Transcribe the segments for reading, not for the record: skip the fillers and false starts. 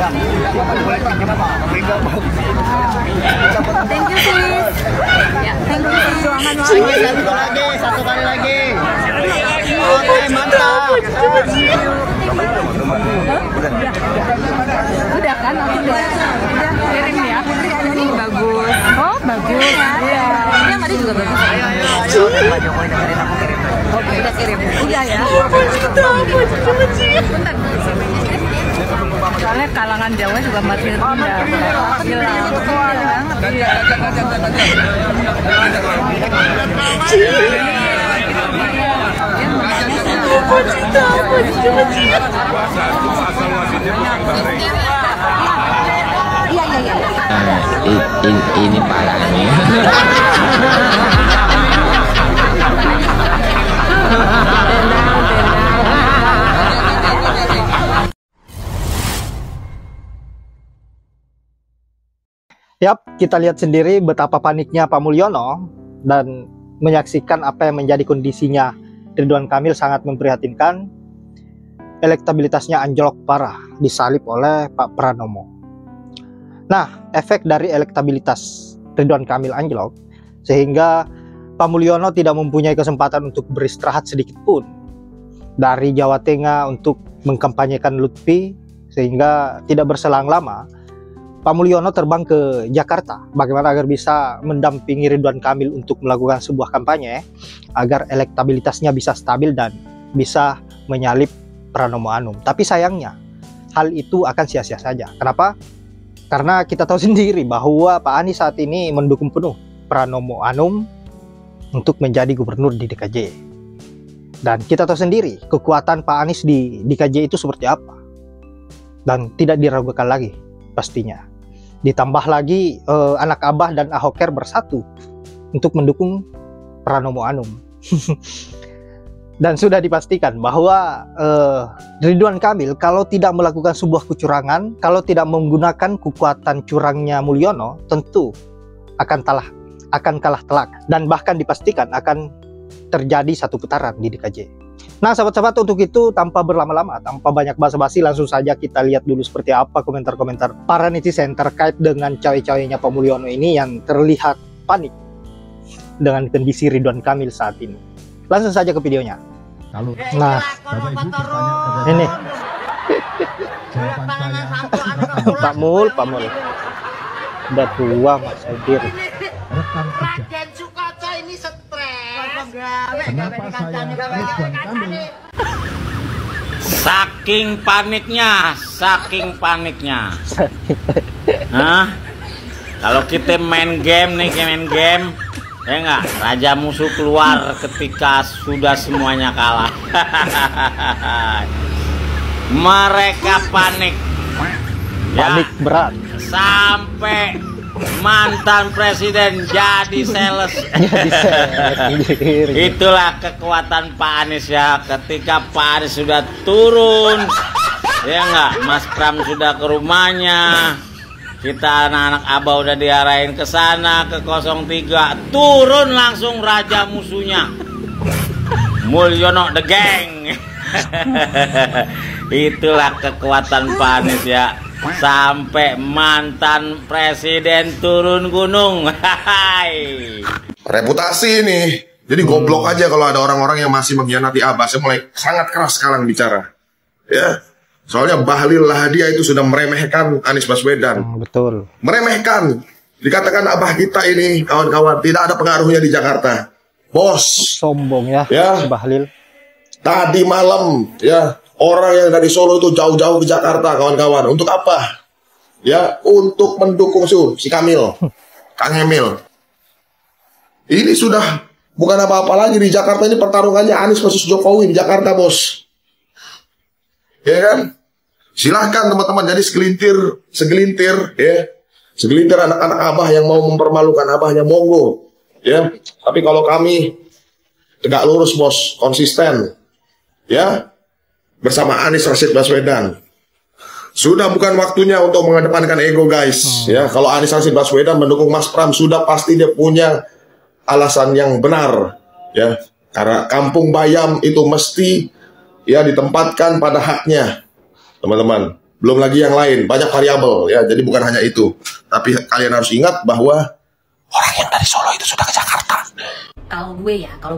Thank you sis. Ya, thank you sis. Satu kali lagi. Oke, mantap. Udah kan? Udah. Kirim ya. Ini bagus. Oh, bagus. Iya. Yang tadi juga bagus. Pak Jokowi dengerin aku kirim. Oke, udah kirim. Iya ya. Bentar. Soalnya kalangan Jawa juga masih rendah. Ini parahnya. Yap, kita lihat sendiri betapa paniknya Pak Mulyono dan menyaksikan apa yang menjadi kondisinya Ridwan Kamil sangat memprihatinkan. Elektabilitasnya anjlok parah, disalip oleh Pak Pranomo. Nah, efek dari elektabilitas Ridwan Kamil anjlok sehingga Pak Mulyono tidak mempunyai kesempatan untuk beristirahat sedikit pun dari Jawa Tengah untuk mengkampanyekan Lutfi, sehingga tidak berselang lama Pak Mulyono terbang ke Jakarta bagaimana agar bisa mendampingi Ridwan Kamil untuk melakukan sebuah kampanye agar elektabilitasnya bisa stabil dan bisa menyalip Pranomo Anum. Tapi sayangnya hal itu akan sia-sia saja. Kenapa? Karena kita tahu sendiri bahwa Pak Anies saat ini mendukung penuh Pranomo Anum untuk menjadi gubernur di DKJ. Dan kita tahu sendiri kekuatan Pak Anies di DKJ itu seperti apa. Dan tidak diragukan lagi pastinya. Ditambah lagi anak Abah dan Ahoker bersatu untuk mendukung Pranomo Anum. Dan sudah dipastikan bahwa Ridwan Kamil kalau tidak melakukan sebuah kecurangan, kalau tidak menggunakan kekuatan curangnya Mulyono, tentu akan kalah telak. Dan bahkan dipastikan akan terjadi satu putaran di DKJ. Nah sahabat-sahabat, untuk itu tanpa berlama-lama, tanpa banyak basa-basi, langsung saja kita lihat dulu seperti apa komentar-komentar para netizen terkait dengan cawe-cawenya Pak Mulyono ini yang terlihat panik dengan kondisi Ridwan Kamil saat ini. Langsung saja ke videonya. Nah, ini Pak Mul udah tua Mas Edir. Raden Sukaca ini stres. Kenapa saya Ridwan Kamil? Saking paniknya. Hah? Kalau kita main game nih, ya enggak, raja musuh keluar ketika sudah semuanya kalah. Mereka panik Berat sampai mantan presiden jadi sales. Itulah kekuatan Pak Anies ya. Ketika Pak Anies sudah turun, ya enggak, Mas Pram sudah ke rumahnya, kita anak-anak Abah udah diarahin ke sana ke 03, turun langsung raja musuhnya Mulyono the gang. Itulah kekuatan Pak Anies ya. Sampai mantan presiden turun gunung. Reputasi ini. Jadi goblok aja kalau ada orang-orang yang masih mengkhianati Abah. Saya mulai sangat keras sekarang bicara. Ya. Soalnya Bahlil Lahadiah itu sudah meremehkan Anies Baswedan. Betul. Meremehkan. Dikatakan Abah kita ini kawan-kawan tidak ada pengaruhnya di Jakarta. Bos. Sombong ya, si Bahlil. Tadi malam ya. Orang yang dari Solo itu jauh-jauh ke Jakarta, kawan-kawan. Untuk apa? Ya, untuk mendukung si Kamil, Kang Emil. Ini sudah bukan apa-apa lagi di Jakarta, ini pertarungannya Anies versus Jokowi di Jakarta, bos. Ya kan? Silahkan teman-teman, jadi segelintir anak-anak Abah yang mau mempermalukan Abahnya, monggo. Ya, tapi kalau kami tegak lurus, bos, konsisten. Ya. Bersama Anies Rashid Baswedan. Sudah bukan waktunya untuk mengedepankan ego, guys. Ya, kalau Anies Rashid Baswedan mendukung Mas Pram, sudah pasti dia punya alasan yang benar. Ya, karena kampung bayam itu mesti ya ditempatkan pada haknya, teman-teman. belum lagi yang lain, banyak variabel ya. Jadi bukan hanya itu. Tapi kalian harus ingat bahwa orang yang dari Solo itu sudah ke Jakarta. Kalau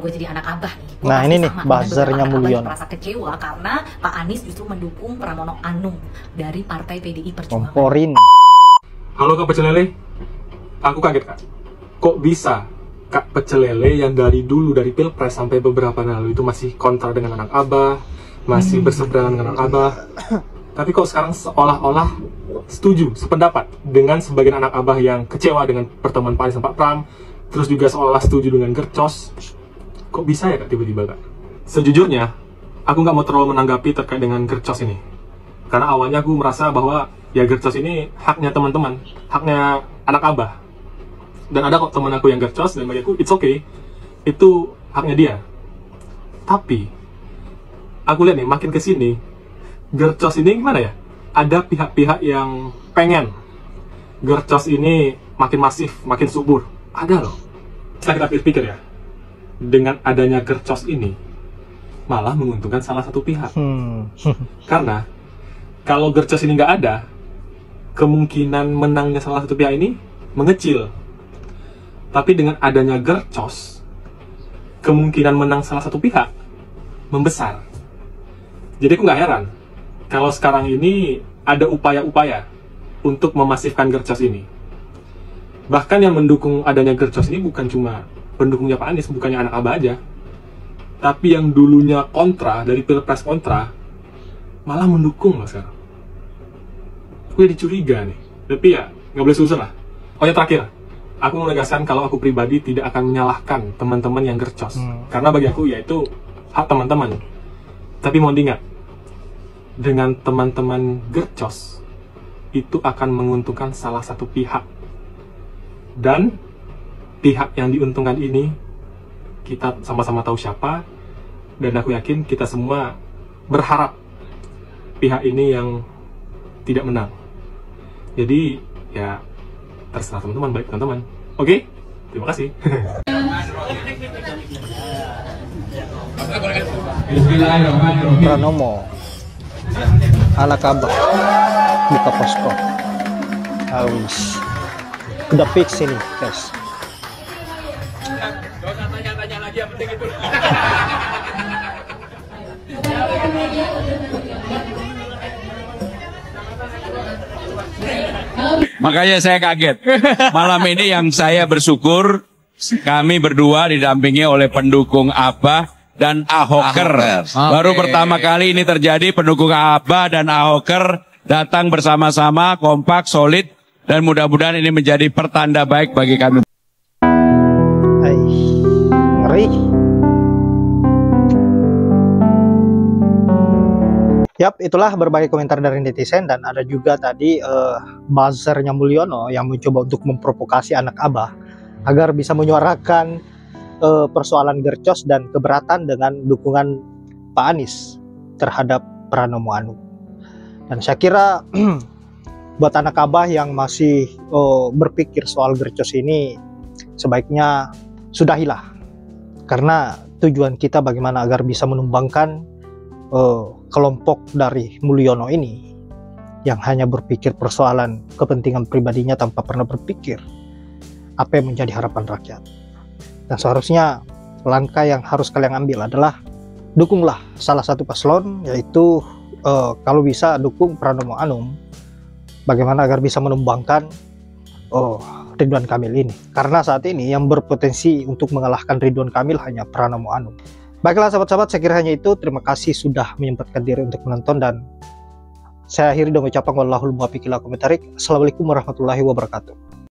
gue jadi anak Abah nih. Nah, ini nih buzzernya Mulyono. Merasa kecewa karena Pak Anies justru mendukung Pramono Anung dari Partai PDI Perjuangan. Komporin. Halo Kak Pecel Lele, aku kaget Kak. Kok bisa Kak Pecel Lele yang dari dulu, dari Pilpres sampai beberapa lalu itu masih kontra dengan anak Abah, masih berseberangan dengan anak Abah, tapi kok sekarang seolah-olah setuju, sependapat dengan sebagian anak Abah yang kecewa dengan pertemuan Pak Anies dan Pak Pram, terus juga seolah setuju dengan Gercos. Kok bisa ya Kak tiba-tiba Kak? Sejujurnya, aku nggak mau terlalu menanggapi terkait dengan Gercos ini. Karena awalnya aku merasa bahwa ya Gercos ini haknya teman-teman, haknya anak Abah. Dan ada kok teman aku yang Gercos, dan bagi aku it's okay, itu haknya dia. Tapi aku lihat nih makin kesini, Gercos ini gimana ya? Ada pihak-pihak yang pengen Gercos ini makin masif, makin subur. Ada loh. Setelah kita pikir ya, dengan adanya Gercos ini malah menguntungkan salah satu pihak. Karena kalau Gercos ini nggak ada, kemungkinan menangnya salah satu pihak ini mengecil. Tapi dengan adanya Gercos, kemungkinan menang salah satu pihak membesar. Jadi aku nggak heran kalau sekarang ini ada upaya-upaya untuk memasifkan Gercos ini. Bahkan yang mendukung adanya Gercos ini bukan cuma pendukungnya Pak Anies, bukannya anak Abah aja, tapi yang dulunya kontra, dari Pilpres kontra, malah mendukung loh sekarang. Aku jadi curiga nih, tapi ya nggak boleh susah lah. Oh ya terakhir, aku mau menegaskan kalau aku pribadi tidak akan menyalahkan teman-teman yang Gercos, karena bagi aku ya itu hak teman-teman. Tapi mohon diingat, dengan teman-teman Gercos itu akan menguntungkan salah satu pihak. Dan pihak yang diuntungkan ini kita sama-sama tahu siapa, dan aku yakin kita semua berharap pihak ini yang tidak menang. Jadi ya terserah teman-teman, baik teman-teman. Oke? Terima kasih. Pranomo anak Abah buka posko. Awis. Udah fix ini, guys. Makanya saya kaget. Malam ini yang saya bersyukur, kami berdua didampingi oleh pendukung Abah dan Ahoker. Baru pertama kali ini terjadi, pendukung Abah dan Ahoker datang bersama-sama, kompak, solid, dan mudah-mudahan ini menjadi pertanda baik bagi kami. Ngeri. Yap, itulah berbagai komentar dari netizen, dan ada juga tadi buzzernya Mulyono yang mencoba untuk memprovokasi anak Abah agar bisa menyuarakan persoalan Gercos dan keberatan dengan dukungan Pak Anies terhadap Pramono Anung. Dan saya kira buat anak Abah yang masih berpikir soal Gercos ini sebaiknya sudahilah, karena tujuan kita bagaimana agar bisa menumbangkan kelompok dari Mulyono ini yang hanya berpikir persoalan kepentingan pribadinya tanpa pernah berpikir apa yang menjadi harapan rakyat. Dan seharusnya langkah yang harus kalian ambil adalah dukunglah salah satu paslon, yaitu kalau bisa dukung Pramono Anung, bagaimana agar bisa menumbangkan Ridwan Kamil ini, karena saat ini yang berpotensi untuk mengalahkan Ridwan Kamil hanya Pramono Anung. Baiklah sahabat-sahabat, saya kira hanya itu. Terima kasih sudah menyempatkan diri untuk menonton, dan saya akhiri dengan ucapan wallahul muwaffiq ila aqwamit thoriq. Assalamualaikum warahmatullahi wabarakatuh.